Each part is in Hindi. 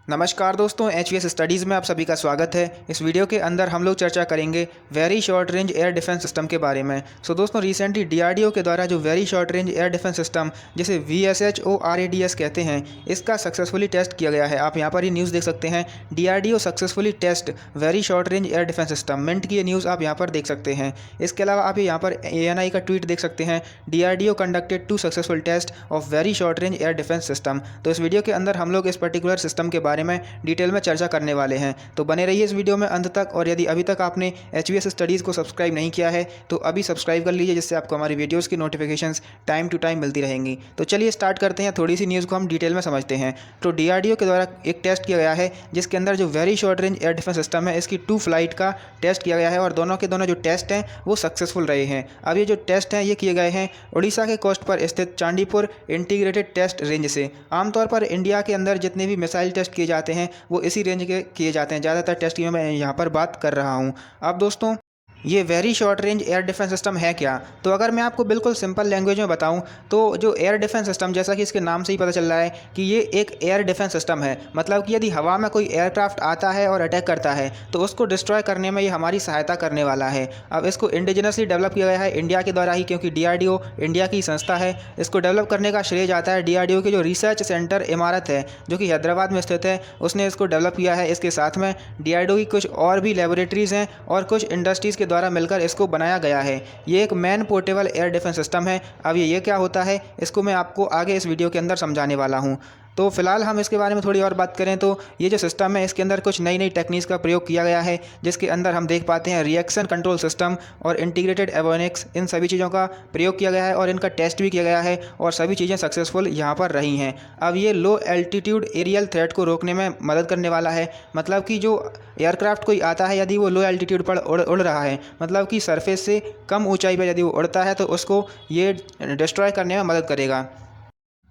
नमस्कार दोस्तों, एचवीएस स्टडीज़ में आप सभी का स्वागत है। इस वीडियो के अंदर हम लोग चर्चा करेंगे very short range air defence system के बारे में। दोस्तों, रिसेंटली डीआरडीओ के द्वारा जो very short range air defence system जिसे VSHORADS कहते हैं, इसका सक्सेसफुली टेस्ट किया गया है। आप यहाँ पर ये न्यूज़ देख सकते हैं, DRDO successfully test very short range air defence system. Minute की ये न्यूज़ आप यहाँ पर देख सकते हैं। इसके अलावा आप यहाँ पर ANI का ट्वीट देख सकते हैं, DRDO conducted 2 successful test of very short range air defence system. तो इस वीडियो के अंदर हम लोग इस पर्टिकुलर सिस्टम के बारे में डिटेल में चर्चा करने वाले हैं। तो बने रहिए इस वीडियो में अंत तक। और यदि अभी तक आपने एचवीएस स्टडीज़ को सब्सक्राइब नहीं किया है तो अभी सब्सक्राइब कर लीजिए, जिससे आपको हमारी वीडियोज़ की नोटिफिकेशंस टाइम टू टाइम मिलती रहेंगी। तो चलिए स्टार्ट करते हैं, थोड़ी सी न्यूज़ को हम डिटेल में समझते हैं। तो डीआरडीओ के द्वारा एक टेस्ट किया गया है जिसके अंदर जो very short range air defence system है, इसकी 2 फ्लाइट का टेस्ट किया गया है और दोनों के दोनों जो टेस्ट हैं वो सक्सेसफुल रहे हैं। अब ये जो टेस्ट हैं ये किए गए हैं उड़ीसा के कोस्ट पर स्थित चांदीपुर इंटीग्रेटेड टेस्ट रेंज से। आमतौर पर इंडिया के अंदर जितने भी मिसाइल टेस्ट किए जाते हैं वो इसी रेंज के किए जाते हैं। ज़्यादातर टेस्ट की मैं यहाँ पर बात कर रहा हूँ। अब दोस्तों, ये very short range air defence system है क्या? तो अगर मैं आपको बिल्कुल सिंपल लैंग्वेज में बताऊं तो जो एयर डिफेंस सिस्टम, जैसा कि इसके नाम से ही पता चल रहा है कि ये एक एयर डिफेंस सिस्टम है। मतलब कि यदि हवा में कोई एयरक्राफ्ट आता है और अटैक करता है तो उसको डिस्ट्रॉय करने में ये हमारी सहायता करने वाला है। अब इसको इंडिजिनसली डेवलप किया गया है इंडिया के द्वारा ही, क्योंकि डीआरडीओ इंडिया की संस्था है। इसको डेवलप करने का श्रेय जाता है डीआरडीओ के जो रिसर्च सेंटर इमारत है जो कि हैदराबाद में स्थित है, उसने इसको डेवलप किया है। इसके साथ में डीआरडीओ की कुछ और भी लेबोरेटरीज़ हैं और कुछ इंडस्ट्रीज़ के द्वारा मिलकर इसको बनाया गया है। ये एक man portable air defence system है। अब ये क्या होता है इसको मैं आपको आगे इस वीडियो के अंदर समझाने वाला हूँ। तो फिलहाल हम इसके बारे में थोड़ी और बात करें तो ये जो सिस्टम है इसके अंदर कुछ नई नई टेक्निक्स का प्रयोग किया गया है, जिसके अंदर हम देख पाते हैं रिएक्शन कंट्रोल सिस्टम और इंटीग्रेटेड एवियोनिक्स, इन सभी चीज़ों का प्रयोग किया गया है और इनका टेस्ट भी किया गया है और सभी चीज़ें सक्सेसफुल यहाँ पर रही हैं। अब ये लो एल्टीट्यूड एरियल थ्रेट को रोकने में मदद करने वाला है। मतलब कि जो एयरक्राफ्ट कोई आता है, यदि वो लो एल्टीट्यूड पर उड़ रहा है, मतलब कि सरफेस से कम ऊंचाई पर यदि वो उड़ता है तो उसको ये डिस्ट्रॉय करने में मदद करेगा।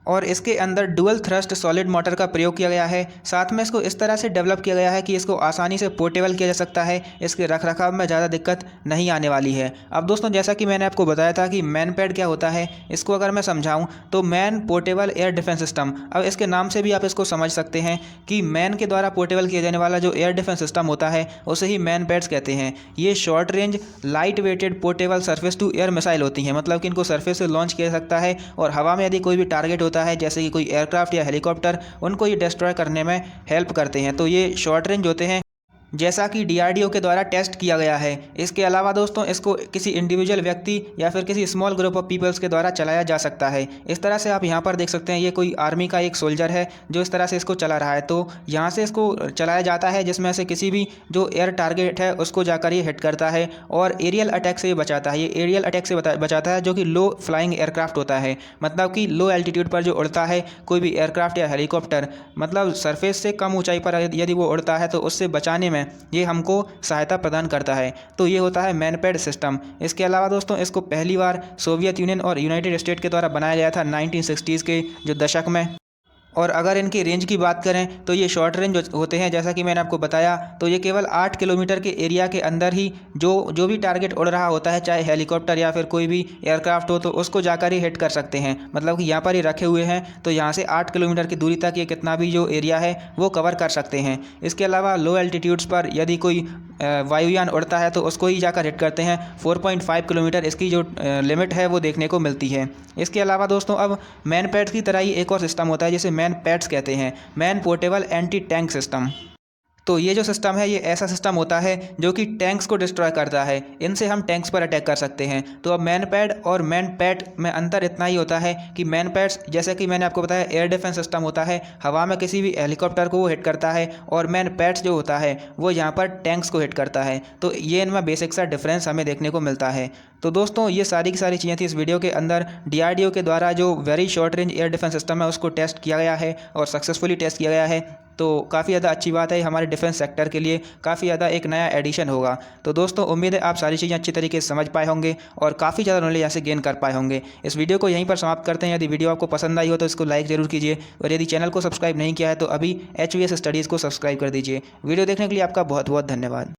और इसके अंदर डुअल थ्रस्ट सॉलिड मोटर का प्रयोग किया गया है। साथ में इसको इस तरह से डेवलप किया गया है कि इसको आसानी से पोर्टेबल किया जा सकता है। इसके रखरखाव में ज़्यादा दिक्कत नहीं आने वाली है। अब दोस्तों, जैसा कि मैंने आपको बताया था कि मैन पैड क्या होता है, इसको अगर मैं समझाऊं तो man portable air defence system. अब इसके नाम से भी आप इसको समझ सकते हैं कि मैन के द्वारा पोर्टेबल किया जाने वाला जो एयर डिफेंस सिस्टम होता है उसे ही मैन पैड्स कहते हैं। ये short range light weighted portable surface to air missile होती हैं। मतलब कि इनको सरफेस से लॉन्च किया जा सकता है और हवा में यदि कोई भी टारगेट होता है, जैसे कि कोई एयरक्राफ्ट या हेलीकॉप्टर, उनको ये डिस्ट्रॉय करने में हेल्प करते हैं। तो ये शॉर्ट रेंज होते हैं, जैसा कि डीआरडीओ के द्वारा टेस्ट किया गया है। इसके अलावा दोस्तों, इसको किसी इंडिविजुअल व्यक्ति या फिर किसी स्मॉल ग्रुप ऑफ पीपल्स के द्वारा चलाया जा सकता है। इस तरह से आप यहाँ पर देख सकते हैं, ये कोई आर्मी का एक सोल्जर है जो इस तरह से इसको चला रहा है। तो यहाँ से इसको चलाया जाता है, जिसमें से किसी भी जो एयर टारगेट है उसको जाकर ये हिट करता है और एरियल अटैक से ये बचाता है। ये एरियल अटैक से बचाता है, जो कि लो फ्लाइंग एयरक्राफ्ट होता है। मतलब कि लो एल्टीट्यूड पर जो उड़ता है कोई भी एयरक्राफ्ट या हेलीकॉप्टर, मतलब सरफेस से कम ऊंचाई पर यदि वो उड़ता है तो उससे बचाने में ये हमको सहायता प्रदान करता है। तो ये होता है मैनपैड सिस्टम। इसके अलावा दोस्तों, इसको पहली बार सोवियत यूनियन और यूनाइटेड स्टेट के द्वारा बनाया गया था 1960s के जो दशक में। और अगर इनकी रेंज की बात करें तो ये शॉर्ट रेंज होते हैं, जैसा कि मैंने आपको बताया। तो ये केवल 8 किलोमीटर के एरिया के अंदर ही जो भी टारगेट उड़ रहा होता है, चाहे हेलीकॉप्टर या फिर कोई भी एयरक्राफ्ट हो, तो उसको जाकर ही हिट कर सकते हैं। मतलब कि यहाँ पर ही रखे हुए हैं तो यहाँ से 8 किलोमीटर की दूरी तक ये कितना भी जो एरिया है वो कवर कर सकते हैं। इसके अलावा लो एल्टीट्यूड्स पर यदि कोई वायुयान उड़ता है तो उसको ही जाकर हिट करते हैं। 4.5 किलोमीटर इसकी जो लिमिट है वो देखने को मिलती है। इसके अलावा दोस्तों, अब मैन पैड्स की तरह ही एक और सिस्टम होता है जिसे मैन पैड्स कहते हैं, man portable anti tank system. तो ये जो सिस्टम है ये ऐसा सिस्टम होता है जो कि टैंक्स को डिस्ट्रॉय करता है। इनसे हम टैंक्स पर अटैक कर सकते हैं। तो अब मैन पैड और मैन पैड में अंतर इतना ही होता है कि मैन पैड्स, जैसे कि मैंने आपको बताया, एयर डिफेंस सिस्टम होता है, हवा में किसी भी हेलीकॉप्टर को वो हिट करता है, और मैन पैड्स जो होता है वो यहाँ पर टैंक्स को हिट करता है। तो ये इनमें बेसिक सा डिफरेंस हमें देखने को मिलता है। तो दोस्तों, ये सारी की सारी चीज़ें थी इस वीडियो के अंदर। डीआरडीओ के द्वारा जो very short range air defence system है उसको टेस्ट किया गया है और सक्सेसफुली टेस्ट किया गया है। तो काफ़ी ज़्यादा अच्छी बात है, हमारे डिफेंस सेक्टर के लिए काफ़ी ज़्यादा एक नया एडिशन होगा। तो दोस्तों, उम्मीद है आप सारी चीज़ें अच्छी तरीके से समझ पाए होंगे और काफ़ी ज़्यादा नॉलेज यहाँ से गेन कर पाए होंगे। इस वीडियो को यहीं पर समाप्त करते हैं। यदि वीडियो आपको पसंद आई हो तो इसको लाइक ज़रूर कीजिए, और यदि चैनल को सब्सक्राइब नहीं किया है तो अभी HVS स्टडीज़ को सब्सक्राइब कर दीजिए। वीडियो देखने के लिए आपका बहुत बहुत धन्यवाद।